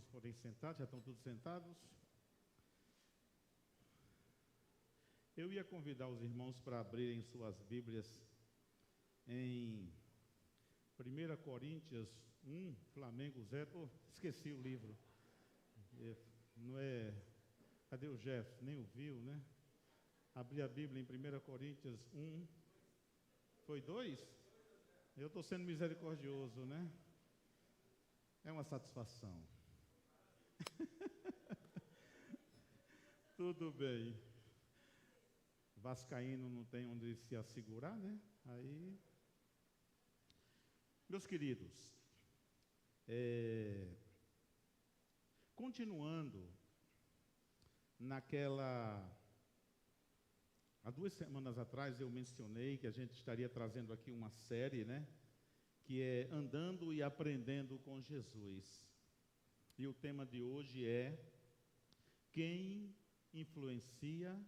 irmãos forem sentados, já estão todos sentados. Eu ia convidar os irmãos para abrirem suas Bíblias em 1 Coríntios 1, Flamengo 0. Esqueci o livro. Não é... Cadê o Jeff? Nem ouviu, né? Abri a Bíblia em 1 Coríntios 1. Foi 2? Eu estou sendo misericordioso, né? É uma satisfação. Tudo bem. Vascaíno não tem onde se assegurar, né? Aí, meus queridos, continuando há 2 semanas atrás eu mencionei que a gente estaria trazendo aqui uma série, né? Que é Andando e Aprendendo com Jesus. E o tema de hoje é: quem influencia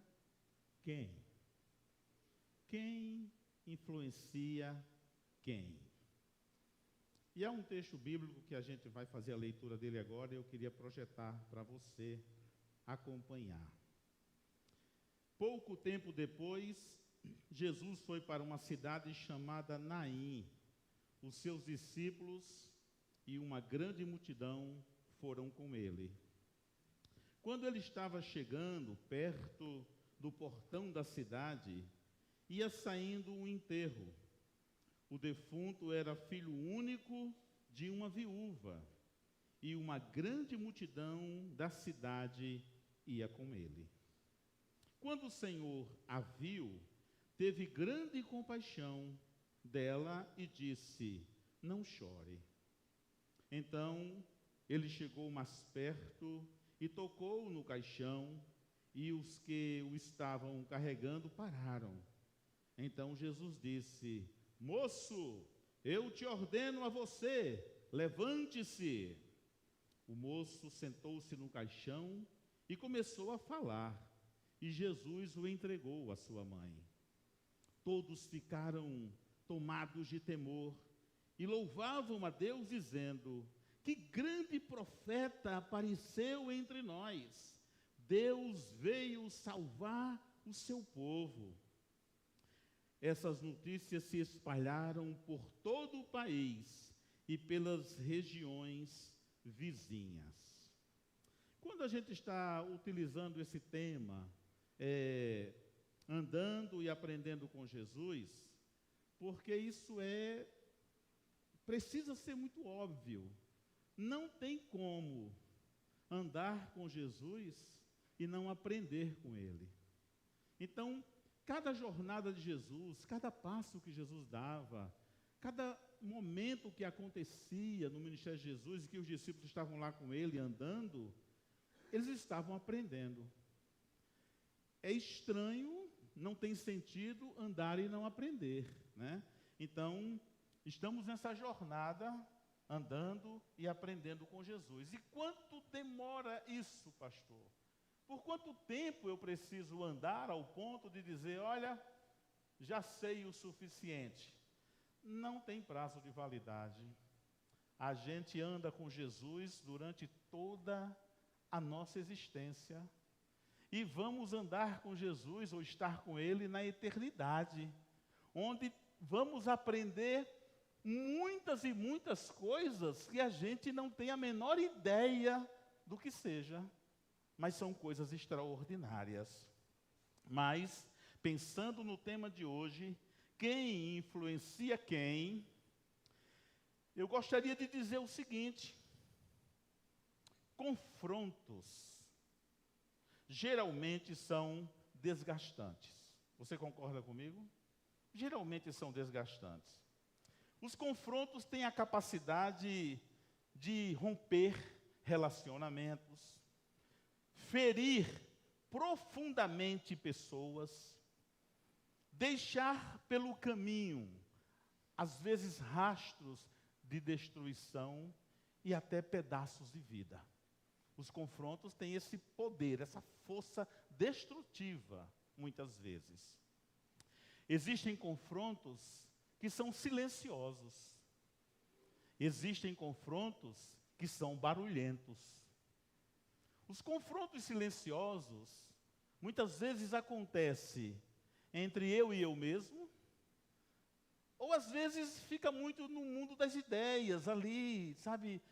quem? Quem influencia quem? E há um texto bíblico que a gente vai fazer a leitura dele agora e eu queria projetar para você acompanhar. Pouco tempo depois, Jesus foi para uma cidade chamada Naim. Os seus discípulos e uma grande multidão foram com ele. Quando ele estava chegando perto do portão da cidade, ia saindo um enterro. O defunto era filho único de uma viúva, e uma grande multidão da cidade ia com ele. Quando o Senhor a viu, teve grande compaixão dela e disse: não chore. Então ele chegou mais perto e tocou no caixão, e os que o estavam carregando pararam. Então Jesus disse: moço, eu te ordeno a você, levante-se. O moço sentou-se no caixão e começou a falar, e Jesus o entregou à sua mãe. Todos ficaram tomados de temor e louvavam a Deus, dizendo: que grande profeta apareceu entre nós! Deus veio salvar o seu povo. Essas notícias se espalharam por todo o país e pelas regiões vizinhas. Quando a gente está utilizando esse tema, andando e aprendendo com Jesus, porque isso precisa ser muito óbvio. Não tem como andar com Jesus e não aprender com Ele. Então, cada jornada de Jesus, cada passo que Jesus dava, cada momento que acontecia no ministério de Jesus e que os discípulos estavam lá com Ele andando, eles estavam aprendendo. É estranho, não tem sentido andar e não aprender, né? Então, estamos nessa jornada andando e aprendendo com Jesus. E quanto demora isso, pastor? Por quanto tempo eu preciso andar ao ponto de dizer: olha, já sei o suficiente? Não tem prazo de validade. A gente anda com Jesus durante toda a nossa existência. E vamos andar com Jesus ou estar com Ele na eternidade, onde vamos aprender muitas e muitas coisas que a gente não tem a menor ideia do que seja, mas são coisas extraordinárias. Mas, pensando no tema de hoje, quem influencia quem, eu gostaria de dizer o seguinte: confrontos geralmente são desgastantes. Você concorda comigo? Geralmente são desgastantes. Os confrontos têm a capacidade de romper relacionamentos, ferir profundamente pessoas, deixar pelo caminho, às vezes, rastros de destruição e até pedaços de vida. Os confrontos têm esse poder, essa força destrutiva, muitas vezes. Existem confrontos que são silenciosos. Existem confrontos que são barulhentos. Os confrontos silenciosos, muitas vezes acontecem entre eu e eu mesmo, ou às vezes fica muito no mundo das ideias ali, sabe?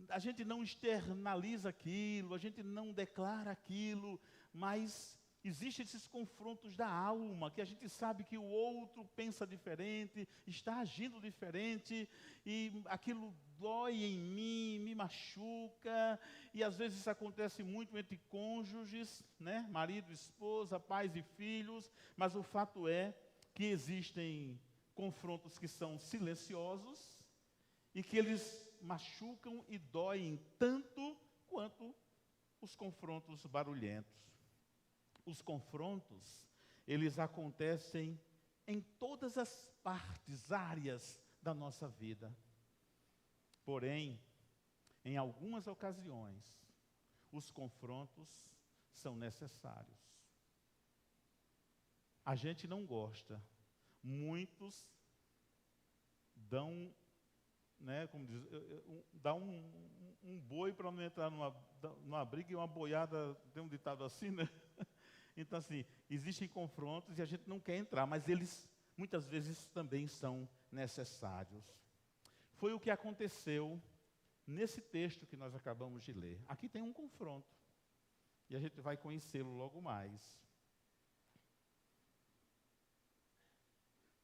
A gente não externaliza aquilo, a gente não declara aquilo, mas existem esses confrontos da alma, que a gente sabe que o outro pensa diferente, está agindo diferente, e aquilo dói em mim, me machuca, e às vezes isso acontece muito entre cônjuges, né? Marido, esposa, pais e filhos, mas o fato é que existem confrontos que são silenciosos e que eles machucam e doem tanto quanto os confrontos barulhentos. Os confrontos, eles acontecem em todas as partes, áreas da nossa vida. Porém, em algumas ocasiões, os confrontos são necessários. A gente não gosta. Muitos dão, né, como diz, dá um boi para não entrar numa briga e uma boiada, tem um ditado assim, né? Então, assim, existem confrontos e a gente não quer entrar, mas eles, muitas vezes, também são necessários. Foi o que aconteceu nesse texto que nós acabamos de ler. Aqui tem um confronto, e a gente vai conhecê-lo logo mais.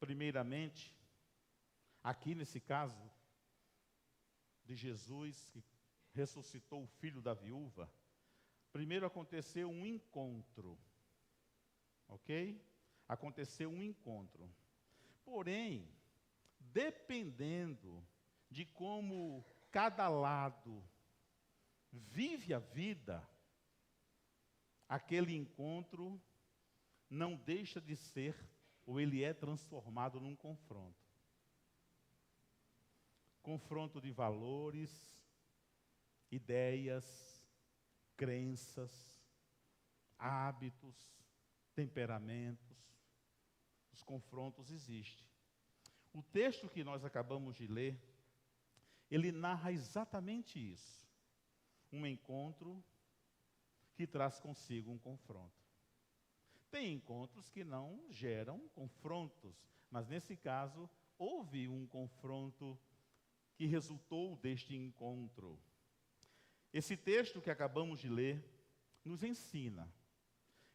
Primeiramente, aqui nesse caso de Jesus, que ressuscitou o filho da viúva, primeiro aconteceu um encontro, ok? Aconteceu um encontro. Porém, dependendo de como cada lado vive a vida, aquele encontro não deixa de ser, ou ele é transformado num confronto. Confronto de valores, ideias, crenças, hábitos, temperamentos. Os confrontos existem. O texto que nós acabamos de ler, ele narra exatamente isso. Um encontro que traz consigo um confronto. Tem encontros que não geram confrontos, mas nesse caso, houve um confronto que resultou deste encontro. Esse texto que acabamos de ler nos ensina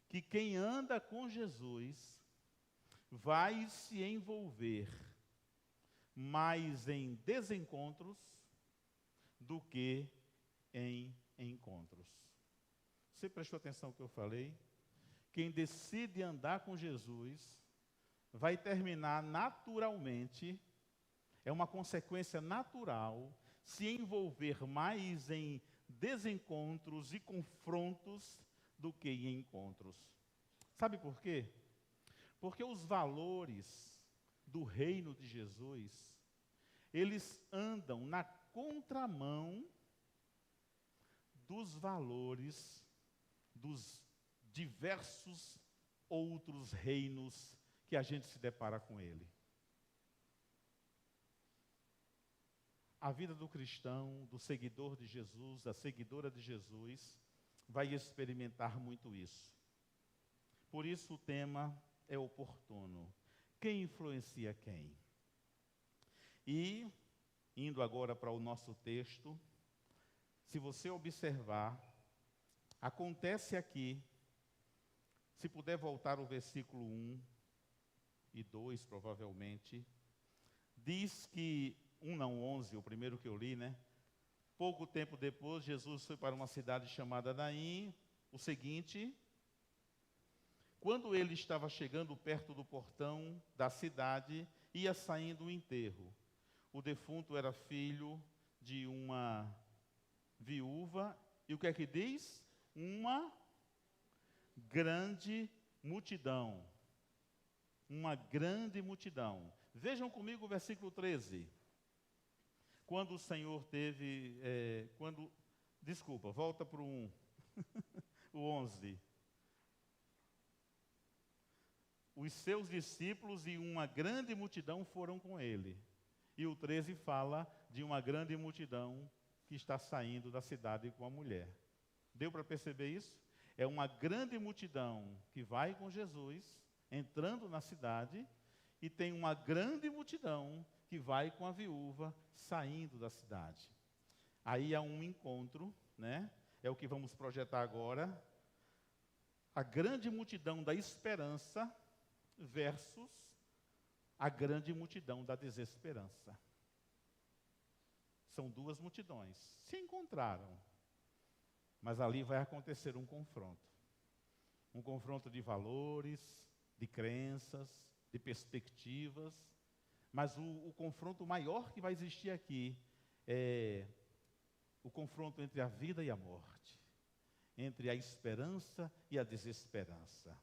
que quem anda com Jesus vai se envolver mais em desencontros do que em encontros. Você prestou atenção no que eu falei? Quem decide andar com Jesus vai terminar naturalmente, é uma consequência natural, se envolver mais em desencontros e confrontos do que em encontros. Sabe por quê? Porque os valores do reino de Jesus, eles andam na contramão dos valores dos diversos outros reinos que a gente se depara com ele. A vida do cristão, do seguidor de Jesus, da seguidora de Jesus, vai experimentar muito isso. Por isso o tema é oportuno. Quem influencia quem? E, indo agora para o nosso texto, se você observar, acontece aqui, se puder voltar ao versículo 1 e 2, provavelmente, diz que, 1 não, 11, o primeiro que eu li, né? Pouco tempo depois, Jesus foi para uma cidade chamada Naim. O seguinte, quando ele estava chegando perto do portão da cidade, ia saindo o enterro. O defunto era filho de uma viúva, e o que é que diz? Uma grande multidão. Uma grande multidão. Vejam comigo o versículo 13. Quando o Senhor teve, volta para o 1, o 11. Os seus discípulos e uma grande multidão foram com ele. E o 13 fala de uma grande multidão que está saindo da cidade com a mulher. Deu para perceber isso? É uma grande multidão que vai com Jesus, entrando na cidade, e tem uma grande multidão que vai com a viúva, saindo da cidade. Aí há um encontro, né? É o que vamos projetar agora. A grande multidão da esperança versus a grande multidão da desesperança. São duas multidões. Se encontraram. Mas ali vai acontecer um confronto. Um confronto de valores, de crenças, de perspectivas. Mas o confronto maior que vai existir aqui é o confronto entre a vida e a morte. Entre a esperança e a desesperança.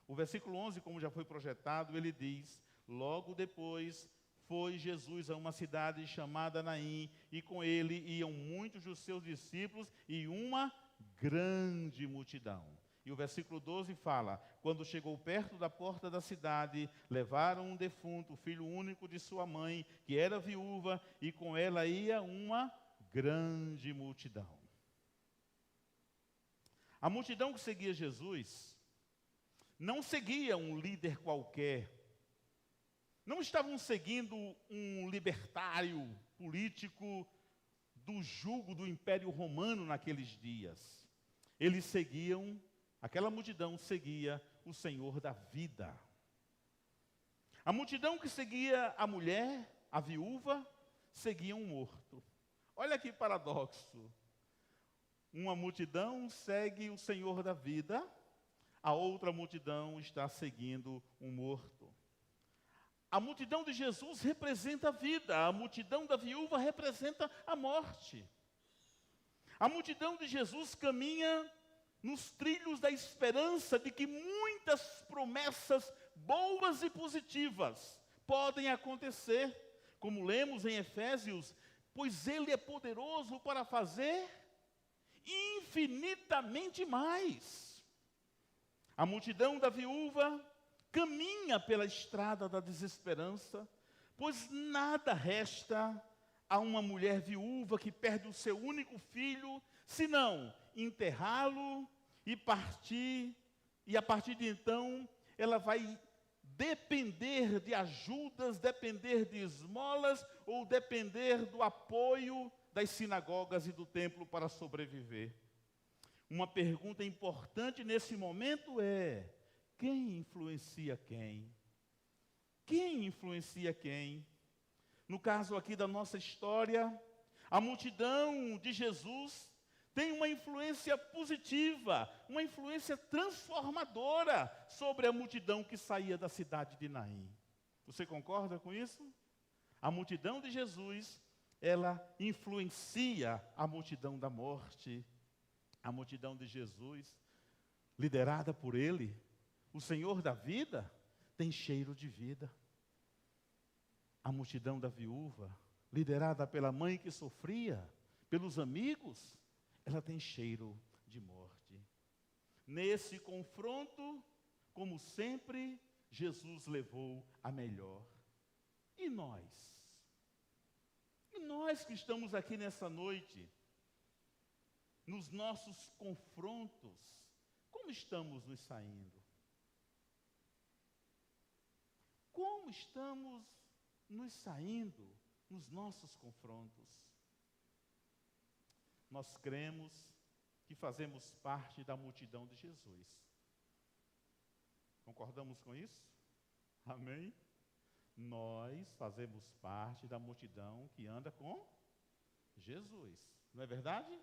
O versículo 11, como já foi projetado, ele diz: logo depois foi Jesus a uma cidade chamada Naim, e com ele iam muitos dos seus discípulos e uma grande multidão. E o versículo 12 fala: quando chegou perto da porta da cidade, levaram um defunto, filho único de sua mãe, que era viúva, e com ela ia uma grande multidão. A multidão que seguia Jesus não seguia um líder qualquer. Não estavam seguindo um libertário político do jugo do Império Romano naqueles dias. Eles seguiam, aquela multidão seguia o Senhor da vida. A multidão que seguia a mulher, a viúva, seguia um morto. Olha que paradoxo. Uma multidão segue o Senhor da vida, a outra multidão está seguindo um morto. A multidão de Jesus representa a vida, a multidão da viúva representa a morte. A multidão de Jesus caminha nos trilhos da esperança de que muitas promessas boas e positivas podem acontecer, como lemos em Efésios, pois Ele é poderoso para fazer infinitamente mais. A multidão da viúva caminha pela estrada da desesperança, pois nada resta a uma mulher viúva que perde o seu único filho, senão enterrá-lo e partir, e a partir de então ela vai depender de ajudas, depender de esmolas, ou depender do apoio das sinagogas e do templo para sobreviver. Uma pergunta importante nesse momento é: quem influencia quem? Quem influencia quem? No caso aqui da nossa história, a multidão de Jesus tem uma influência positiva, uma influência transformadora sobre a multidão que saía da cidade de Naim. Você concorda com isso? A multidão de Jesus, ela influencia a multidão da morte. A multidão de Jesus, liderada por Ele, o Senhor da vida, tem cheiro de vida. A multidão da viúva, liderada pela mãe que sofria, pelos amigos, ela tem cheiro de morte. Nesse confronto, como sempre, Jesus levou a melhor. E nós? E nós que estamos aqui nessa noite, nos nossos confrontos, como estamos nos saindo? Como estamos nos saindo nos nossos confrontos? Nós cremos que fazemos parte da multidão de Jesus. Concordamos com isso? Amém? Nós fazemos parte da multidão que anda com Jesus. Não é verdade?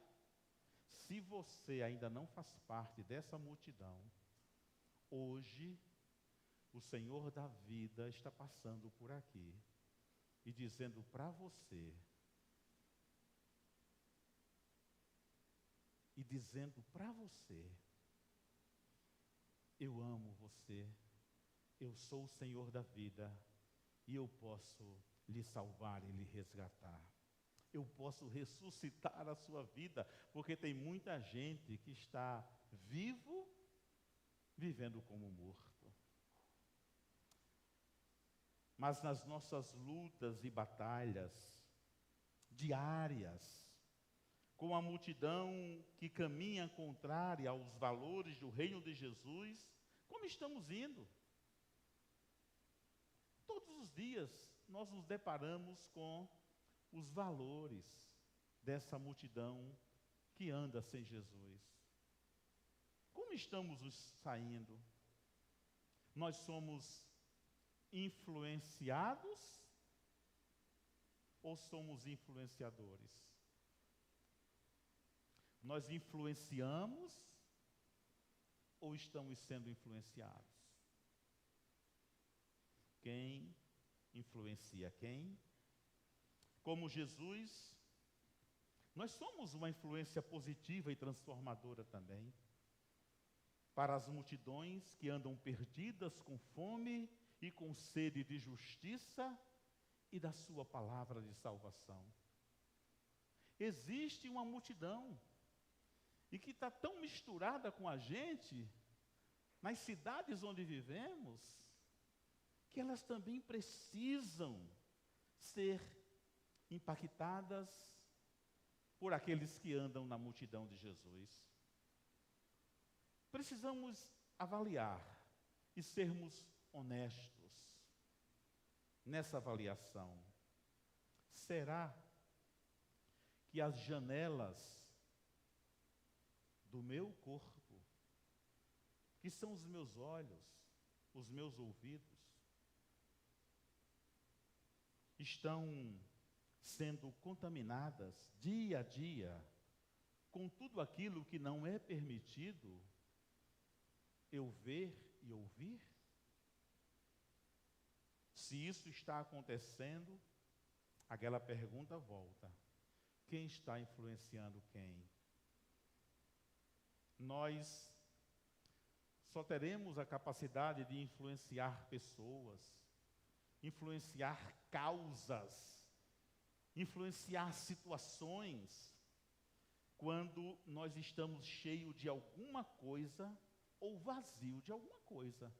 Se você ainda não faz parte dessa multidão, hoje o Senhor da vida está passando por aqui e dizendo para você, eu amo você, eu sou o Senhor da vida e eu posso lhe salvar e lhe resgatar. Eu posso ressuscitar a sua vida, porque tem muita gente que está vivo, vivendo como morto. Mas nas nossas lutas e batalhas diárias, com a multidão que caminha contrária aos valores do reino de Jesus, como estamos indo? Todos os dias nós nos deparamos com os valores dessa multidão que anda sem Jesus. Como estamos nos saindo? Nós somos influenciados ou somos influenciadores? Nós influenciamos ou estamos sendo influenciados? Quem influencia quem? Como Jesus, nós somos uma influência positiva e transformadora também para as multidões que andam perdidas com fome e com sede de justiça e da sua palavra de salvação. Existe uma multidão e que está tão misturada com a gente, nas cidades onde vivemos, que elas também precisam ser impactadas por aqueles que andam na multidão de Jesus. Precisamos avaliar e sermos honestos nessa avaliação. Será que as janelas do meu corpo, que são os meus olhos, os meus ouvidos, estão sendo contaminadas dia a dia com tudo aquilo que não é permitido eu ver e ouvir? Se isso está acontecendo, aquela pergunta volta: quem está influenciando quem? Nós só teremos a capacidade de influenciar pessoas, influenciar causas, influenciar situações, quando nós estamos cheios de alguma coisa ou vazio de alguma coisa.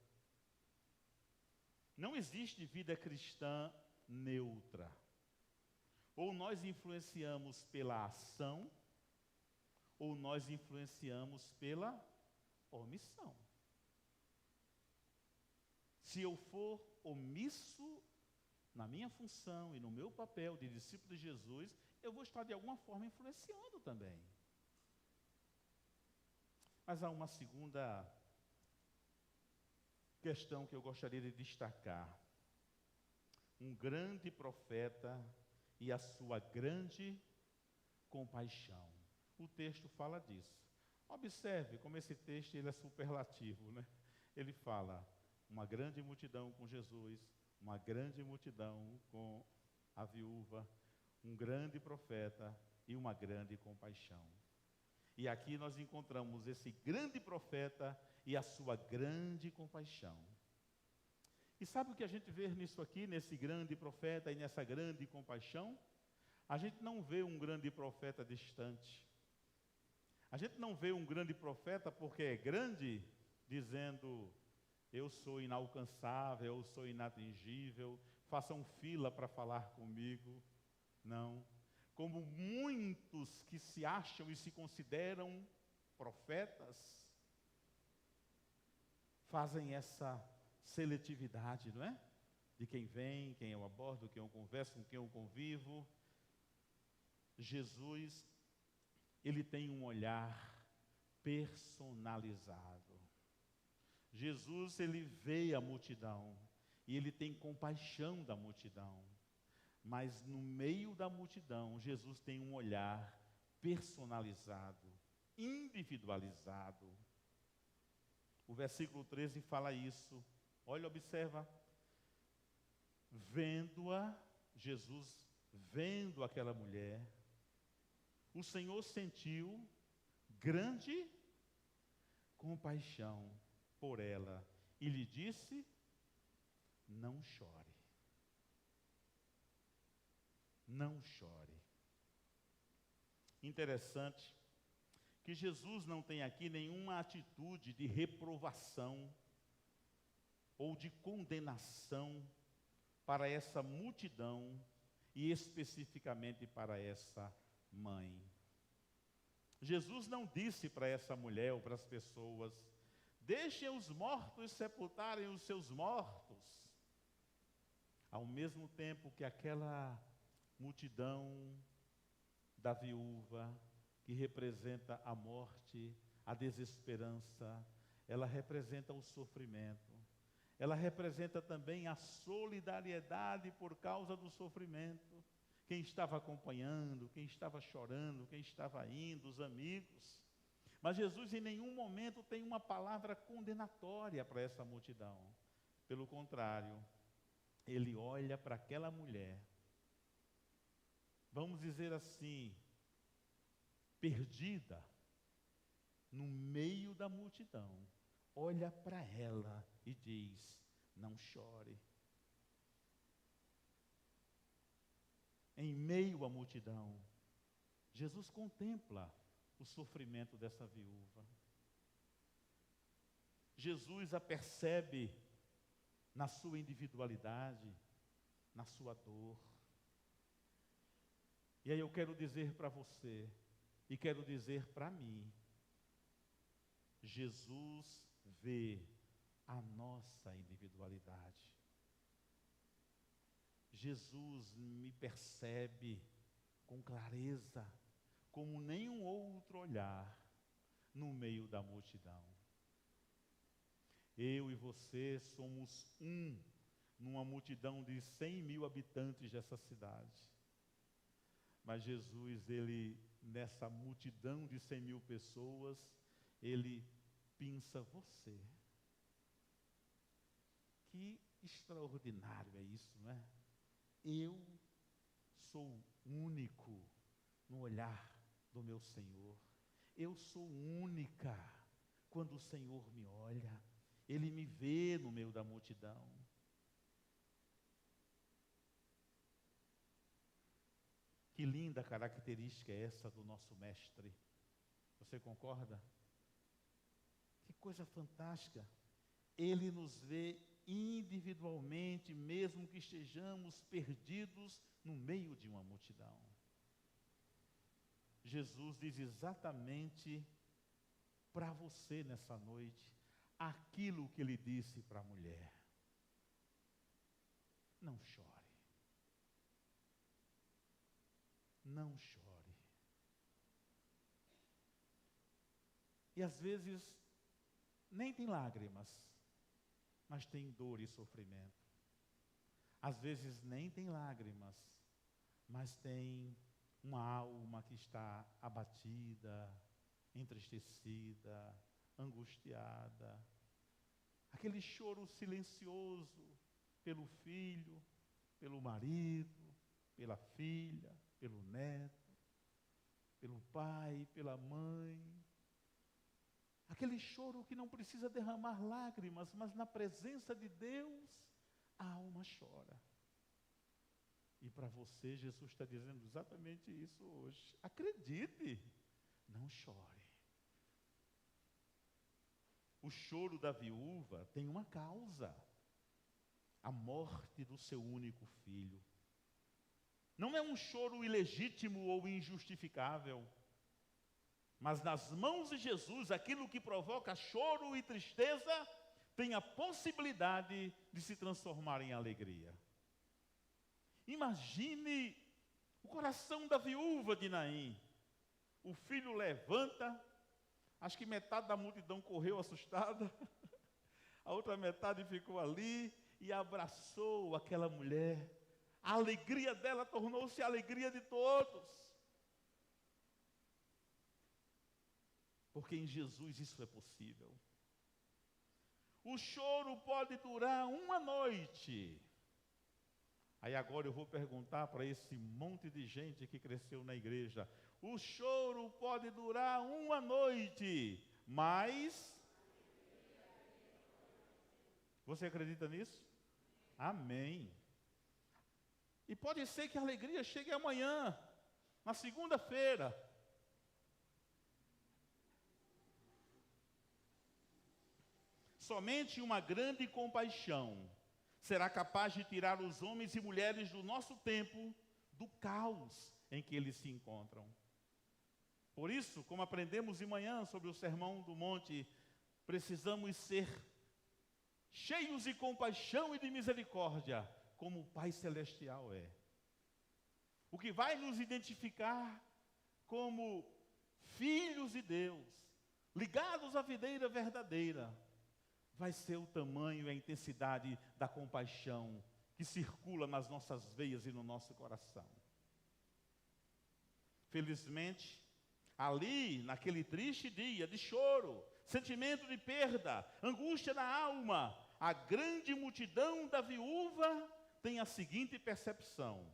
Não existe vida cristã neutra. Ou nós influenciamos pela ação, ou nós influenciamos pela omissão. Se eu for omisso na minha função e no meu papel de discípulo de Jesus, eu vou estar de alguma forma influenciando também. Mas há uma segunda questão que eu gostaria de destacar. Um grande profeta e a sua grande compaixão. O texto fala disso. Observe como esse texto ele é superlativo, né? Ele fala uma grande multidão com Jesus, uma grande multidão com a viúva, um grande profeta e uma grande compaixão. E aqui nós encontramos esse grande profeta e a sua grande compaixão. E sabe o que a gente vê nisso aqui, nesse grande profeta e nessa grande compaixão? A gente não vê um grande profeta distante. A gente não vê um grande profeta porque é grande, dizendo: eu sou inalcançável, eu sou inatingível, façam fila para falar comigo. Não. Como muitos que se acham e se consideram profetas, fazem essa seletividade, não é? De quem vem, quem eu abordo, quem eu converso, com quem eu convivo. Jesus, ele tem um olhar personalizado. Jesus, ele vê a multidão e ele tem compaixão da multidão. Mas no meio da multidão, Jesus tem um olhar personalizado, individualizado. O versículo 13 fala isso. Olha, observa. Vendo-a, Jesus vendo aquela mulher, o Senhor sentiu grande compaixão por ela e lhe disse: não chore. Não chore. Interessante que Jesus não tem aqui nenhuma atitude de reprovação ou de condenação para essa multidão e especificamente para essa mãe. Jesus não disse para essa mulher ou para as pessoas: deixem os mortos sepultarem os seus mortos. Ao mesmo tempo que aquela multidão da viúva, que representa a morte, a desesperança, ela representa o sofrimento. Ela representa também a solidariedade por causa do sofrimento. Quem estava acompanhando, quem estava chorando, quem estava indo, os amigos. Mas Jesus em nenhum momento tem uma palavra condenatória para essa multidão. Pelo contrário, ele olha para aquela mulher, vamos dizer assim, perdida, no meio da multidão, olha para ela e diz: não chore. Em meio à multidão, Jesus contempla o sofrimento dessa viúva. Jesus a percebe na sua individualidade, na sua dor. E aí eu quero dizer para você, e quero dizer para mim, Jesus vê a nossa individualidade. Jesus me percebe com clareza, como nenhum outro olhar, no meio da multidão. Eu e você somos numa multidão de 100 mil habitantes dessa cidade. Mas Jesus, ele, nessa multidão de 100 mil pessoas, ele pinça você. Que extraordinário é isso, não é? Eu sou único no olhar do meu Senhor. Eu sou única quando o Senhor me olha. Ele me vê no meio da multidão. Que linda característica é essa do nosso mestre. Você concorda? Que coisa fantástica. Ele nos vê individualmente, mesmo que estejamos perdidos no meio de uma multidão. Jesus diz exatamente para você nessa noite aquilo que ele disse para a mulher: não chore. Não chore. E às vezes nem tem lágrimas, mas tem dor e sofrimento. Às vezes nem tem lágrimas, mas tem uma alma que está abatida, entristecida, angustiada. Aquele choro silencioso pelo filho, pelo marido, pela filha, pelo neto, pelo pai, pela mãe. Aquele choro que não precisa derramar lágrimas, mas na presença de Deus, a alma chora. E para você, Jesus está dizendo exatamente isso hoje. Acredite, não chore. O choro da viúva tem uma causa: a morte do seu único filho. Não é um choro ilegítimo ou injustificável, mas nas mãos de Jesus, aquilo que provoca choro e tristeza tem a possibilidade de se transformar em alegria. Imagine o coração da viúva de Naim. O filho levanta, acho que metade da multidão correu assustada, a outra metade ficou ali e abraçou aquela mulher. A alegria dela tornou-se a alegria de todos. Porque em Jesus isso é possível. O choro pode durar uma noite. Aí agora eu vou perguntar para esse monte de gente que cresceu na igreja: o choro pode durar uma noite, mas... Você acredita nisso? Amém. E pode ser que a alegria chegue amanhã, na segunda-feira. Somente uma grande compaixão será capaz de tirar os homens e mulheres do nosso tempo do caos em que eles se encontram. Por isso, como aprendemos de manhã sobre o Sermão do Monte, precisamos ser cheios de compaixão e de misericórdia, como o Pai Celestial é. O que vai nos identificar como filhos de Deus, ligados à videira verdadeira, vai ser o tamanho e a intensidade da compaixão que circula nas nossas veias e no nosso coração. Felizmente, ali, naquele triste dia de choro, sentimento de perda, angústia na alma, a grande multidão da viúva tem a seguinte percepção.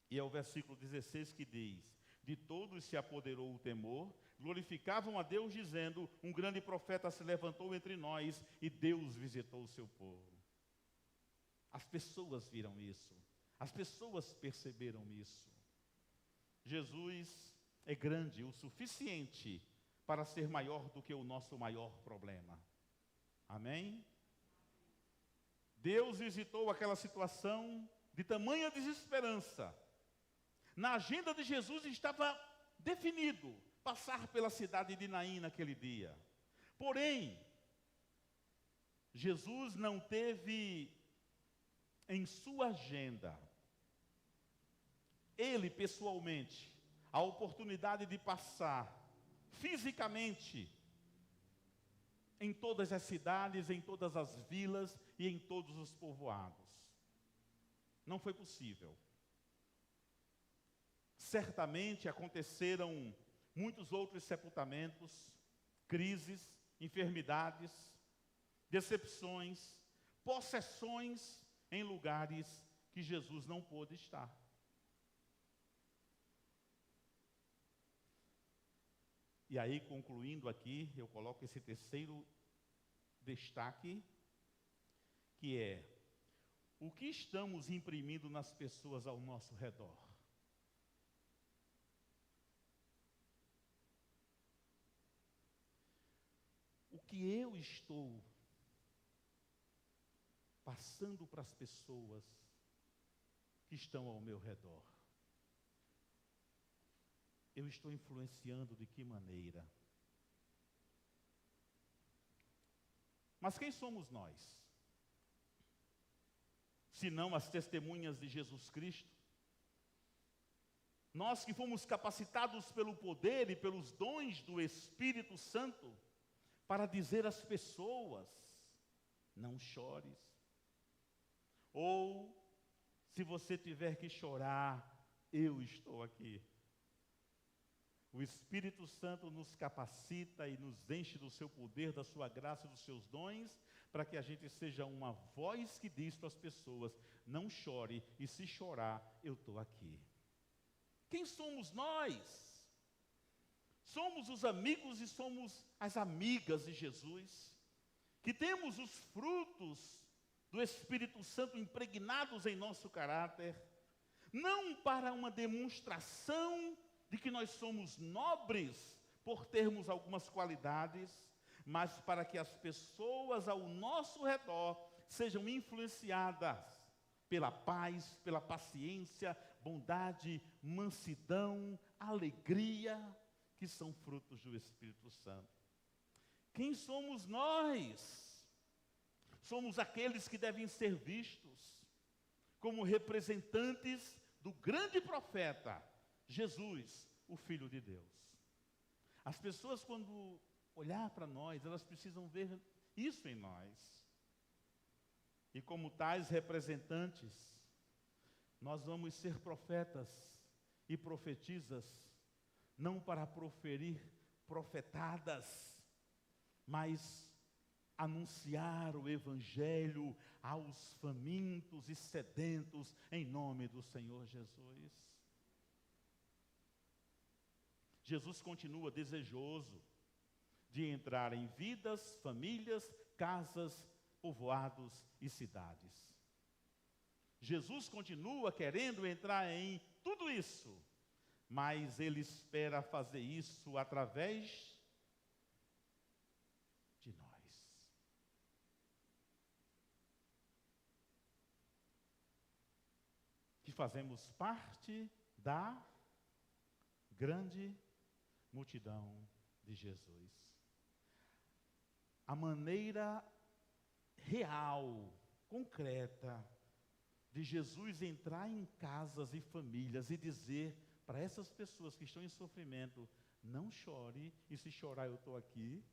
E é o versículo 16 que diz: de todos se apoderou o temor, glorificavam a Deus dizendo, um grande profeta se levantou entre nós e Deus visitou o seu povo. As pessoas viram isso, as pessoas perceberam isso. Jesus é grande o suficiente para ser maior do que o nosso maior problema. Amém? Deus visitou aquela situação de tamanha desesperança. Na agenda de Jesus estava definido passar pela cidade de Naim naquele dia. Porém, Jesus não teve em sua agenda, ele pessoalmente, a oportunidade de passar fisicamente em todas as cidades, em todas as vilas e em todos os povoados. Não foi possível. Certamente aconteceram muitos outros sepultamentos, crises, enfermidades, decepções, possessões em lugares que Jesus não pôde estar. E aí, concluindo aqui, eu coloco esse terceiro destaque, que é: o que estamos imprimindo nas pessoas ao nosso redor? O que eu estou passando para as pessoas que estão ao meu redor? Eu estou influenciando de que maneira? Mas quem somos nós? Se não as testemunhas de Jesus Cristo? Nós que fomos capacitados pelo poder e pelos dons do Espírito Santo para dizer às pessoas: não chores. Ou, se você tiver que chorar, eu estou aqui. O Espírito Santo nos capacita e nos enche do seu poder, da sua graça e dos seus dons, para que a gente seja uma voz que diz para as pessoas: não chore, e se chorar, eu estou aqui. Quem somos nós? Somos os amigos e somos as amigas de Jesus, que temos os frutos do Espírito Santo impregnados em nosso caráter, não para uma demonstração de que nós somos nobres por termos algumas qualidades, mas para que as pessoas ao nosso redor sejam influenciadas pela paz, pela paciência, bondade, mansidão, alegria, que são frutos do Espírito Santo. Quem somos nós? Somos aqueles que devem ser vistos como representantes do grande profeta, Jesus, o Filho de Deus. As pessoas, quando olhar para nós, elas precisam ver isso em nós. E como tais representantes, nós vamos ser profetas e profetisas, não para proferir profetadas, mas anunciar o Evangelho aos famintos e sedentos, em nome do Senhor Jesus. Jesus continua desejoso de entrar em vidas, famílias, casas, povoados e cidades. Jesus continua querendo entrar em tudo isso, mas Ele espera fazer isso através de nós. Que fazemos parte da grande multidão de Jesus. A maneira real, concreta, de Jesus entrar em casas e famílias e dizer para essas pessoas que estão em sofrimento: não chore, e se chorar eu estou aqui,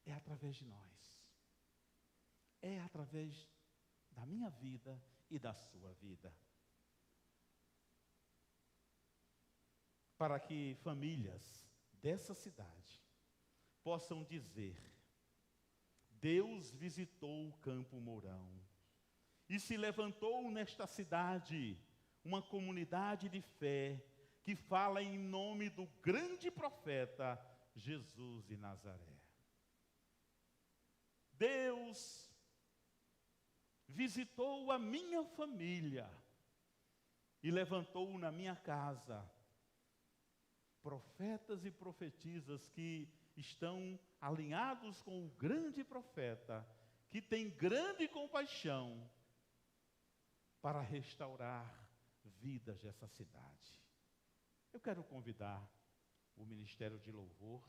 é através de nós. É através da minha vida e da sua vida. Para que famílias dessa cidade possam dizer: Deus visitou o Campo Mourão e se levantou nesta cidade uma comunidade de fé que fala em nome do grande profeta Jesus de Nazaré. Deus visitou a minha família e levantou na minha casa profetas e profetisas que estão alinhados com o grande profeta, que tem grande compaixão para restaurar vidas dessa cidade. Eu quero convidar o Ministério de Louvor